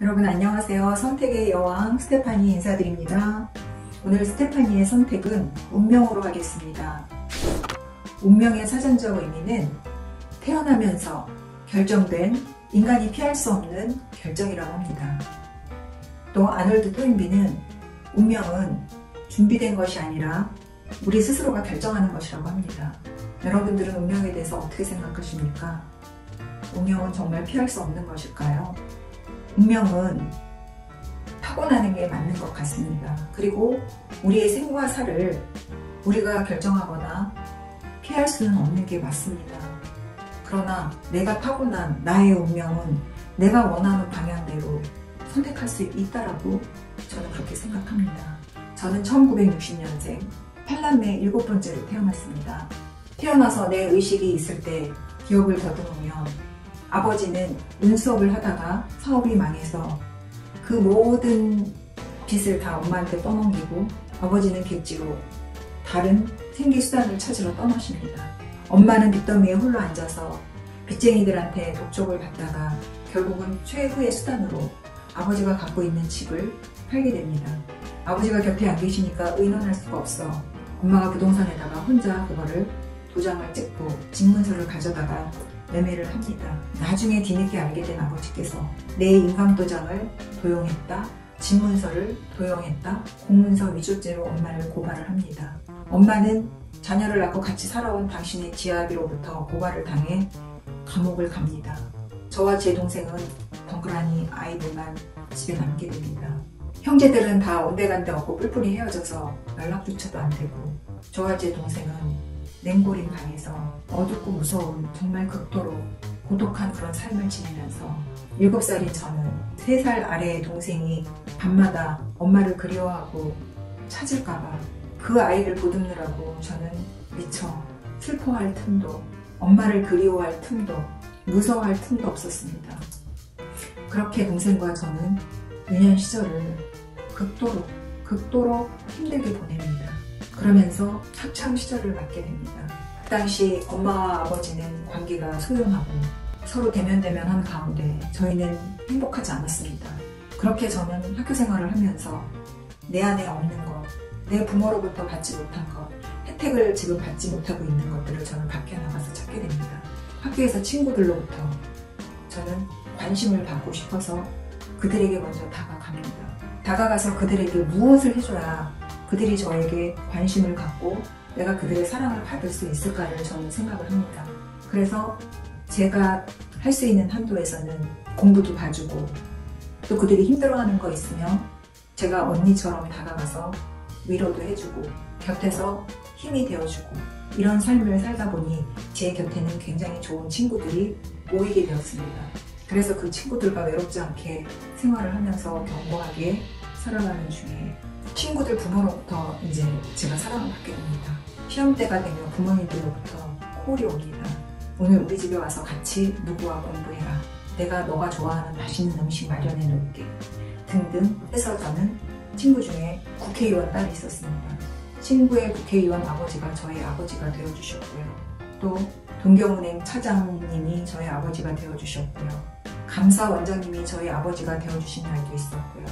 여러분 안녕하세요. 선택의 여왕 스테파니 인사드립니다. 오늘 스테파니의 선택은 운명으로 하겠습니다. 운명의 사전적 의미는 태어나면서 결정된 인간이 피할 수 없는 결정이라고 합니다. 또 아놀드 토인비는 운명은 준비된 것이 아니라 우리 스스로가 결정하는 것이라고 합니다. 여러분들은 운명에 대해서 어떻게 생각하십니까? 운명은 정말 피할 수 없는 것일까요? 운명은 타고나는 게 맞는 것 같습니다. 그리고 우리의 생과 사를 우리가 결정하거나 피할 수는 없는 게 맞습니다. 그러나 내가 타고난 나의 운명은 내가 원하는 방향대로 선택할 수 있다라고 저는 그렇게 생각합니다. 저는 1960년생 8남매 7번째로 태어났습니다. 태어나서 내 의식이 있을 때 기억을 더듬으면 아버지는 눈수업을 하다가 사업이 망해서 그 모든 빚을 다 엄마한테 떠넘기고 아버지는 객지로 다른 생계수단을 찾으러 떠나십니다. 엄마는 빚더미에 홀로 앉아서 빚쟁이들한테 독촉을 받다가 결국은 최후의 수단으로 아버지가 갖고 있는 집을 팔게 됩니다. 아버지가 곁에 안 계시니까 의논할 수가 없어 엄마가 부동산에다가 혼자 그거를 도장을 찍고 집문서를 가져다가 매매를 합니다. 나중에 뒤늦게 알게 된 아버지께서 내 인감도장을 도용했다, 집문서를 도용했다, 공문서 위조죄로 엄마를 고발을 합니다. 엄마는 자녀를 낳고 같이 살아온 당신의 지아비로부터 고발을 당해 감옥을 갑니다. 저와 제 동생은 덩그라니 아이들만 집에 남게 됩니다. 형제들은 다 온데간데 없고 뿔뿔이 헤어져서 연락조차도 안 되고 저와 제 동생은 냉골인 방에서 어둡고 무서운 정말 극도로 고독한 그런 삶을 지내면서 7살인 저는 3살 아래의 동생이 밤마다 엄마를 그리워하고 찾을까봐 그 아이를 보듬느라고 저는 미처 슬퍼할 틈도 엄마를 그리워할 틈도 무서워할 틈도 없었습니다. 그렇게 동생과 저는 유년 시절을 극도로 힘들게 보냅니다. 그러면서 학창 시절을 맞게 됩니다. 그 당시 엄마와 아버지는 관계가 소용하고 서로 대면대면한 가운데 저희는 행복하지 않았습니다. 그렇게 저는 학교 생활을 하면서 내 안에 없는 것, 내 부모로부터 받지 못한 것, 혜택을 지금 받지 못하고 있는 것들을 저는 밖에 나가서 찾게 됩니다. 학교에서 친구들로부터 저는 관심을 받고 싶어서 그들에게 먼저 다가갑니다. 다가가서 그들에게 무엇을 해줘야 그들이 저에게 관심을 갖고 내가 그들의 사랑을 받을 수 있을까를 저는 생각을 합니다. 그래서 제가 할 수 있는 한도에서는 공부도 봐주고 또 그들이 힘들어하는 거 있으면 제가 언니처럼 다가가서 위로도 해주고 곁에서 힘이 되어주고 이런 삶을 살다 보니 제 곁에는 굉장히 좋은 친구들이 모이게 되었습니다. 그래서 그 친구들과 외롭지 않게 생활을 하면서 견고하게 살아가는 중에 친구들 부모로부터 이제 제가 사랑을 받게 됩니다. 시험 때가 되면 부모님들로부터 콜이 옵니다. 오늘 우리 집에 와서 같이 누구와 공부해라. 내가 너가 좋아하는 맛있는 음식 마련해 놓을게. 등등 해서 저는 친구 중에 국회의원 딸이 있었습니다. 친구의 국회의원 아버지가 저의 아버지가 되어주셨고요. 또 동경은행 차장님이 저의 아버지가 되어주셨고요. 감사원장님이 저희 아버지가 되어주신 날도 있었고요.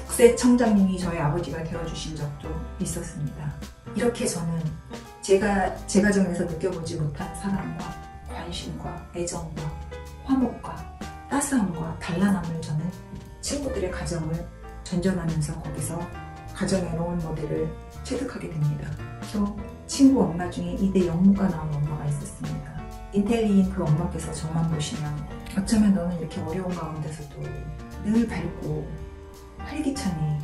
국세청장님이 저희 아버지가 되어주신 적도 있었습니다. 이렇게 저는 제가 제 가정에서 느껴보지 못한 사랑과 관심과 애정과 화목과 따스함과 단란함을 저는 친구들의 가정을 전전하면서 거기서 가정의 롤 모델을 체득하게 됩니다. 또 친구 엄마 중에 2대 영무가 나온 엄마가 있었습니다. 인텔리인 그 엄마께서 저만 보시면 어쩌면 너는 이렇게 어려운 가운데서도 늘 밝고 활기차니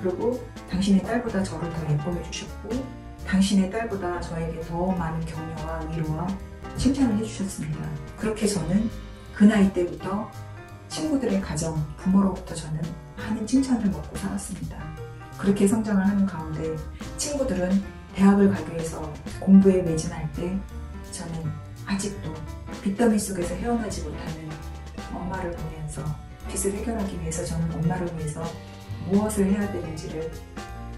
그리고 당신의 딸보다 저를 더 예뻐해 주셨고 당신의 딸보다 저에게 더 많은 격려와 위로와 칭찬을 해주셨습니다. 그렇게 저는 그 나이 때부터 친구들의 가정, 부모로부터 저는 많은 칭찬을 먹고 살았습니다. 그렇게 성장을 하는 가운데 친구들은 대학을 가기 위해서 공부에 매진할 때 저는 아직도 빚더미 속에서 헤어나지 못하는 엄마를 보면서 빚을 해결하기 위해서 저는 엄마를 위해서 무엇을 해야 되는지를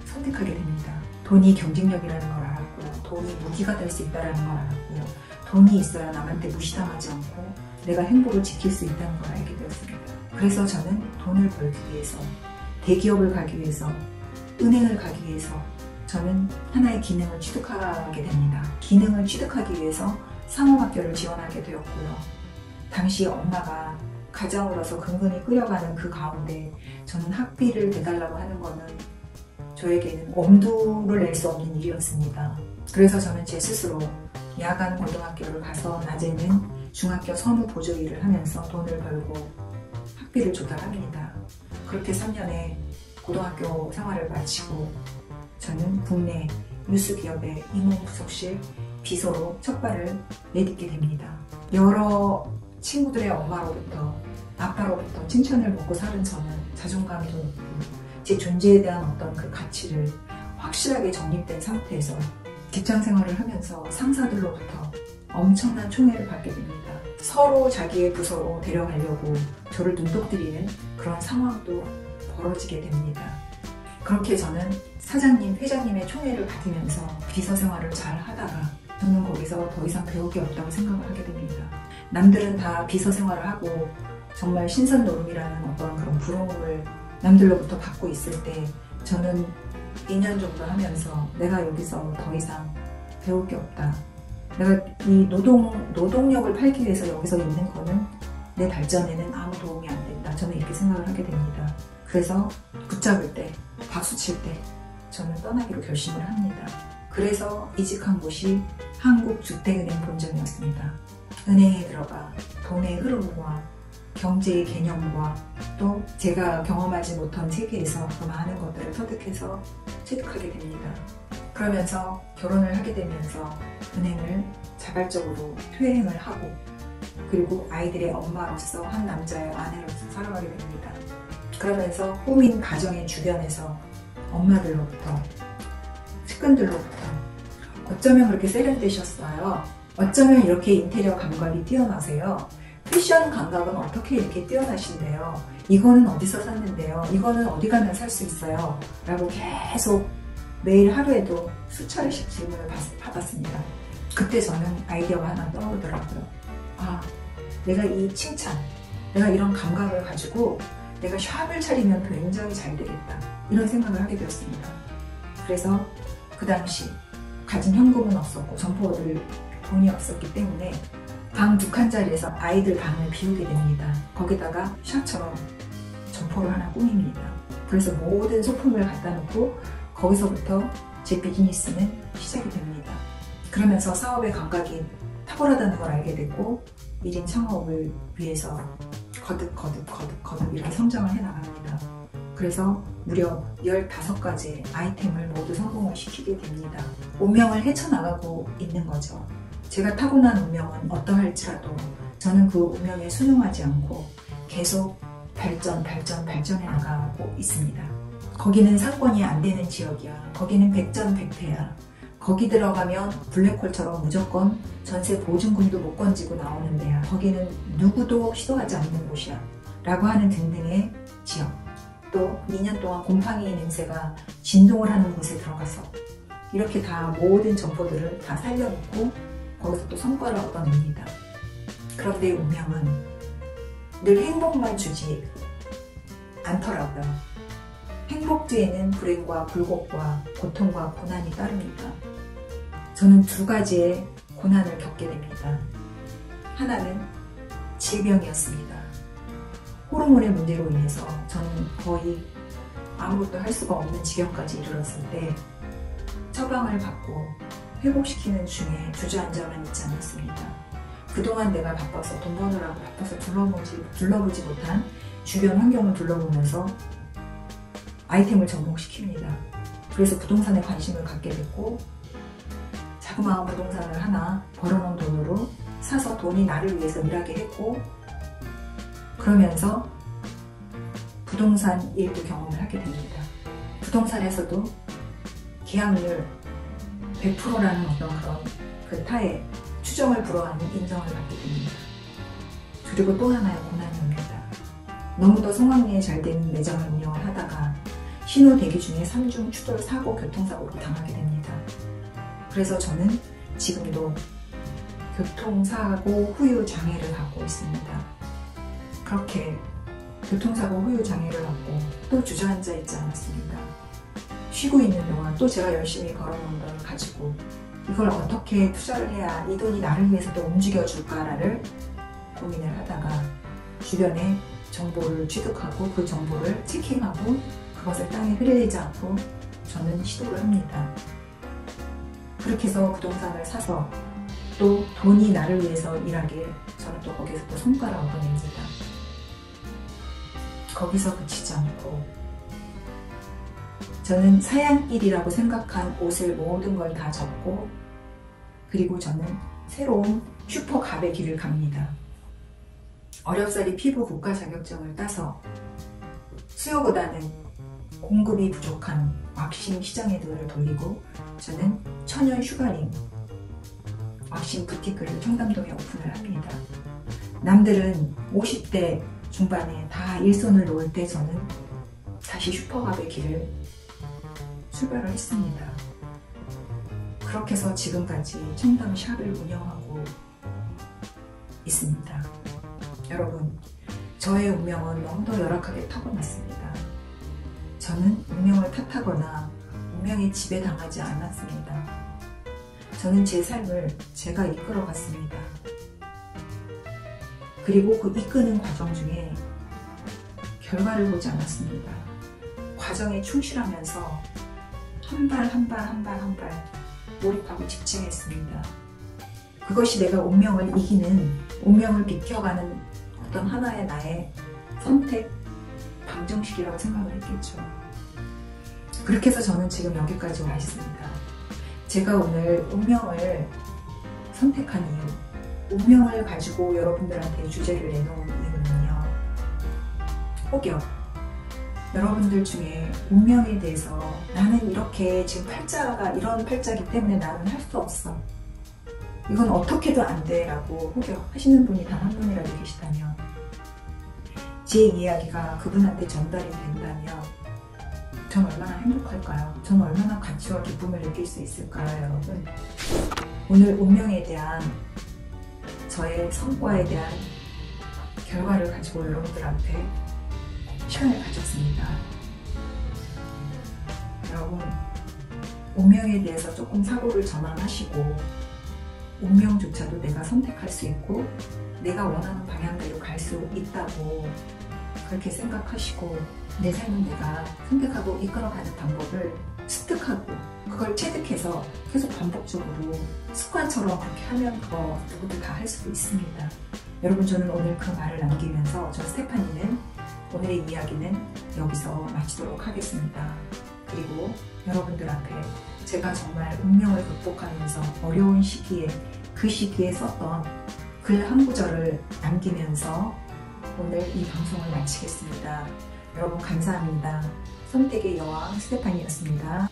선택하게 됩니다. 돈이 경쟁력이라는 걸 알았고요. 돈이 무기가 될 수 있다는 걸 알았고요. 돈이 있어야 남한테 무시당하지 않고 내가 행복을 지킬 수 있다는 걸 알게 되었습니다. 그래서 저는 돈을 벌기 위해서, 대기업을 가기 위해서, 은행을 가기 위해서 저는 하나의 기능을 취득하게 됩니다. 기능을 취득하기 위해서 상업학교를 지원하게 되었고요. 당시 엄마가 가장으로서 근근히 끌어가는 그 가운데 저는 학비를 내달라고 하는 거는 저에게는 엄두를 낼 수 없는 일이었습니다. 그래서 저는 제 스스로 야간 고등학교를 가서 낮에는 중학교 서무 보조 일을 하면서 돈을 벌고 학비를 조달합니다. 그렇게 3년의 고등학교 생활을 마치고 저는 국내 유수기업의 임원부속실 비서로 첫 발을 내딛게 됩니다. 여러 친구들의 엄마로부터 아빠로부터 칭찬을 먹고 사는 저는 자존감도 높고 제 존재에 대한 어떤 그 가치를 확실하게 정립된 상태에서 직장 생활을 하면서 상사들로부터 엄청난 총애를 받게 됩니다. 서로 자기의 부서로 데려가려고 저를 눈독들이는 그런 상황도 벌어지게 됩니다. 그렇게 저는 사장님, 회장님의 총애를 받으면서 비서 생활을 잘 하다가 저는 거기서 더 이상 배울 게 없다고 생각을 하게 됩니다. 남들은 다 비서 생활을 하고 정말 신선노름이라는 어떤 그런 부러움을 남들로부터 받고 있을 때 저는 2년 정도 하면서 내가 여기서 더 이상 배울 게 없다. 내가 이 노동력을 팔기 위해서 여기서 있는 거는 내 발전에는 아무 도움이 안 된다. 저는 이렇게 생각을 하게 됩니다. 그래서 붙잡을 때, 박수 칠 때 저는 떠나기로 결심을 합니다. 그래서 이직한 곳이 한국주택은행 본점이었습니다. 은행에 들어가 돈의 흐름과 경제의 개념과 또 제가 경험하지 못한 세계에서 더 많은 것들을 터득해서 취득하게 됩니다. 그러면서 결혼을 하게 되면서 은행을 자발적으로 퇴행을 하고 그리고 아이들의 엄마로서 한 남자의 아내로서 살아가게 됩니다. 그러면서 꾸민 가정의 주변에서 엄마들로부터 측근들로부터 어쩌면 그렇게 세련되셨어요. 어쩌면 이렇게 인테리어 감각이 뛰어나세요. 패션 감각은 어떻게 이렇게 뛰어나신데요. 이거는 어디서 샀는데요. 이거는 어디 가면 살 수 있어요. 라고 계속 매일 하루에도 수차례씩 질문을 받았습니다. 그때 저는 아이디어가 하나 떠오르더라고요. 아, 내가 이 칭찬, 내가 이런 감각을 가지고 내가 샵을 차리면 굉장히 잘 되겠다. 이런 생각을 하게 되었습니다. 그래서 그 당시 가진 현금은 없었고 점포 얻을 돈이 없었기 때문에 방 2칸짜리에서 아이들 방을 비우게 됩니다. 거기다가 샵처럼 점포를 하나 꾸밉니다. 그래서 모든 소품을 갖다 놓고 거기서부터 제 비즈니스는 시작이 됩니다. 그러면서 사업의 감각이 탁월하다는 걸 알게 됐고 1인 창업을 위해서 거듭 이렇게 성장을 해나갑니다. 그래서 무려 15가지 아이템을 모두 성공을 시키게 됩니다. 운명을 헤쳐나가고 있는 거죠. 제가 타고난 운명은 어떠할지라도 저는 그 운명에 순응하지 않고 계속 발전해 나가고 있습니다. 거기는 상권이 안 되는 지역이야. 거기는 백전백패야. 거기 들어가면 블랙홀처럼 무조건 전세 보증금도 못 건지고 나오는 데야. 거기는 누구도 시도하지 않는 곳이야. 라고 하는 등등의 지역. 또 2년 동안 곰팡이 냄새가 진동을 하는 곳에 들어가서 이렇게 다 모든 점포들을 다 살려놓고 거기서 또 성과를 얻어냅니다. 그런데 운명은 늘 행복만 주지 않더라고요. 행복 뒤에는 불행과 굴곡과 고통과 고난이 따릅니다. 저는 2가지의 고난을 겪게 됩니다. 하나는 질병이었습니다. 호르몬의 문제로 인해서 저는 거의 아무것도 할 수가 없는 지경까지 이르렀을 때 처방을 받고 회복시키는 중에 주저앉아만 있지 않았습니다. 그동안 내가 바빠서 돈 버느라고 바빠서 둘러보지 못한 주변 환경을 둘러보면서 아이템을 접목시킵니다. 그래서 부동산에 관심을 갖게 됐고 자그마한 부동산을 하나 벌어놓은 돈으로 사서 돈이 나를 위해서 일하게 했고 그러면서 부동산 일부 경험을 하게 됩니다. 부동산에서도 계약률 100%라는 어떤 그런 그 타의 추정을 불허하는 인정을 받게 됩니다. 그리고 또 하나의 고난이 옵니다. 너무도 성황리에 잘 된 매장을 운영을 하다가 신호 대기 중에 3중 추돌 사고 교통사고를 당하게 됩니다. 그래서 저는 지금도 교통사고 후유 장애를 갖고 있습니다. 그렇게 교통사고 후유 장애를 받고 또 주저앉아 있지 않았습니다. 쉬고 있는 동안 또 제가 열심히 벌어놓은 돈을 가지고 이걸 어떻게 투자를 해야 이 돈이 나를 위해서 또 움직여줄까를 고민을 하다가 주변에 정보를 취득하고 그 정보를 체킹하고 그것을 땅에 흐리지 않고 저는 시도를 합니다. 그렇게 해서 부동산을 사서 또 돈이 나를 위해서 일하게 저는 또 거기서 또 성과를 얻어냅니다. 거기서 그치지 않고 저는 사양길이라고 생각한 옷을 모든 걸 다 접고 그리고 저는 새로운 슈퍼갑의 길을 갑니다. 어렵사리 피부 국가 자격증을 따서 수요보다는 공급이 부족한 왁싱 시장에 눈을 돌리고 저는 천연 슈가링 왁싱 부티크를 청담동에 오픈을 합니다. 남들은 50대 중반에 다 일손을 놓을 때 저는 다시 슈퍼갑의 길을 출발을 했습니다. 그렇게 해서 지금까지 청담샵을 운영하고 있습니다. 여러분, 저의 운명은 너무도 열악하게 타고났습니다. 저는 운명을 탓하거나 운명에 지배당하지 않았습니다. 저는 제 삶을 제가 이끌어갔습니다. 그리고 그 이끄는 과정 중에 결과를 보지 않았습니다. 과정에 충실하면서 한 발 한 발 한 발 한 발 몰입하고 집중했습니다. 그것이 내가 운명을 이기는, 운명을 비켜가는 어떤 하나의 나의 선택, 방정식이라고 생각을 했겠죠. 그렇게 해서 저는 지금 여기까지 와 있습니다. 제가 오늘 운명을 선택한 이유, 운명을 가지고 여러분들한테 주제를 내놓은 이유는요. 혹여 여러분들 중에 운명에 대해서 나는 이렇게 지금 팔자가 이런 팔자이기 때문에 나는 할 수 없어. 이건 어떻게도 안 돼 라고 혹여 하시는 분이 단 한 분이라도 계시다면 제 이야기가 그분한테 전달이 된다면 전 얼마나 행복할까요? 전 얼마나 가치와 기쁨을 느낄 수 있을까요, 여러분? 오늘 운명에 대한 저의 성과에 대한 결과를 가지고 여러분들 앞에 시간을 가졌습니다. 여러분, 운명에 대해서 조금 사고를 전환하시고 운명조차도 내가 선택할 수 있고 내가 원하는 방향대로 갈 수 있다고 그렇게 생각하시고 내 삶은 내가 선택하고 이끌어가는 방법을 습득하고 그걸 체득해서 계속 반복적으로 습관처럼 그렇게 하면 그거 누구도 다 할 수도 있습니다. 여러분, 저는 오늘 그 말을 남기면서 저 스테파니는 오늘의 이야기는 여기서 마치도록 하겠습니다. 그리고 여러분들 앞에 제가 정말 운명을 극복하면서 어려운 시기에 그 시기에 썼던 글 한 구절을 남기면서 오늘 이 방송을 마치겠습니다. 여러분 감사합니다. 선택의 여왕 스테파니였습니다.